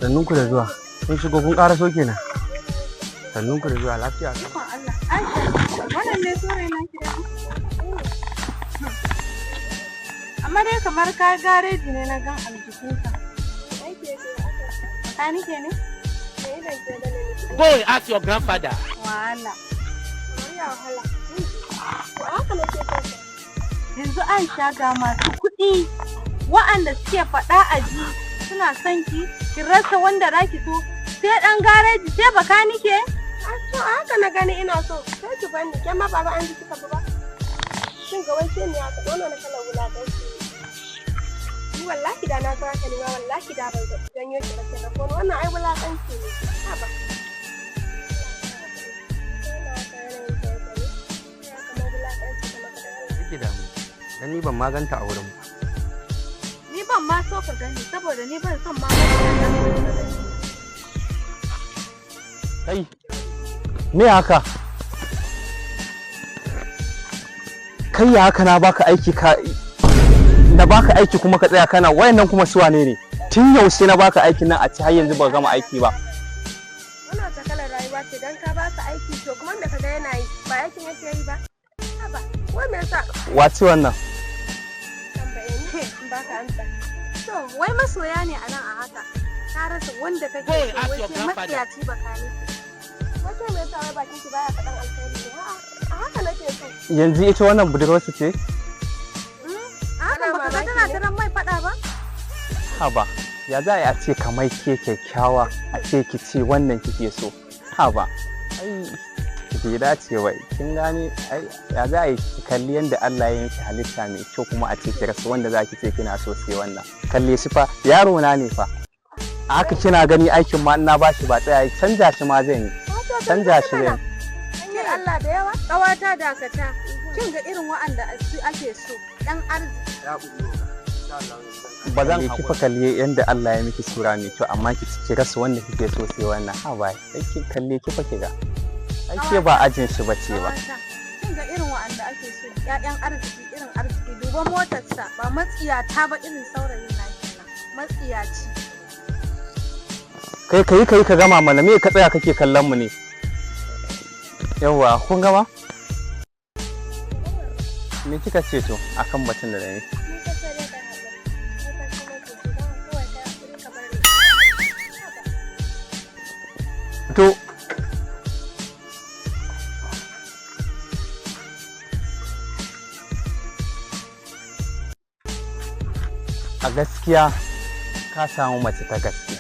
Sannun ku da zuwa. Kun shigo kun ƙara so kenan. Sannun ku da zuwa lafiya. Wannan ne saurayi na kira. Amma dai kamar ka gareji ne na gan aljikinka. Ka nike ne? Go and ask your grandfather. Wahala. Yanzu Aisha ga masu kuɗi wa'anda suke faɗa a ji suna son ki rasa wanda zaki so sai ɗan gareji sai baka nike? To haka na gani ina so sai ki bani ke ma baba an ji kika ba. Shin ga wai ne aka dona na kala wulakanci. Ni wallahi da na ga haka ne ma wallahi da ban janyo ki ba sai da kono wannan ai wulakanci ne. Ha ba. Kike da mu. Dan ni ban maganta a wurin. Ni ban ma so ka gani saboda ni ban son maganta. Kai. Me haka? Kai ya haka na baka aiki kuma ka tsaya kana wayannan kuma su wane ne? Tun yaushe na baka aikin nan a ci har yanzu ba gama aiki ba. Wannan ta kalar rayuwa ce dan ka ba su aiki to kuma da kaga yana yi ba aikin yake yi ba. Haba, wai me yasa? Wace wannan? Tambaye ni in baka amsa. To wai masoya ne anan a haka. Ka rasa wanda kake so wai sai matsiyaci baka ne. Wace me yasa wai bakin ki baya faɗan alkhairi ne? A haka nake so. Yanzu ita wannan budurwarsa ce? Haka baka ga tana tiran mai faɗa ba? Haba, ya za a ce kamar ke kyakkyawa a ce ki ce wannan kike so. Haba, ai bai dace ba. Kin gane ai ya za a yi kalli yanda Allah ya miki halitta mai kyau kuma a ce ki rasa wanda za ki ce kina so sai wannan. Kalle shi fa yaro na ne fa. A haka kina gani aikin ma ina bashi ba tsaya canja shi ma zan yi. Canja shi zan. Hanyar Allah da yawa. Ƙawata dakata. Kin ga irin wa'anda ake so ɗan arziki. Ba zan kifa kalli yanda Allah ya miki sura mai kyau amma ki rasa wanda kike so sai wannan. Ha ba, sai kalle kifa ki ga. Ai ke ba ajin shi bace ba. Kin ga irin wa'anda ake so ƴaƴan arziki irin arziki duba motarsa ba matsiyata ba irin saurayin na kenan. Matsiyaci. Kai ka gama mana me ka tsaya kake kallon mu ne? Yawwa, kun gama? Me kika ce to akan batun da nayi? To a gaskiya ka samu mace ta gaske.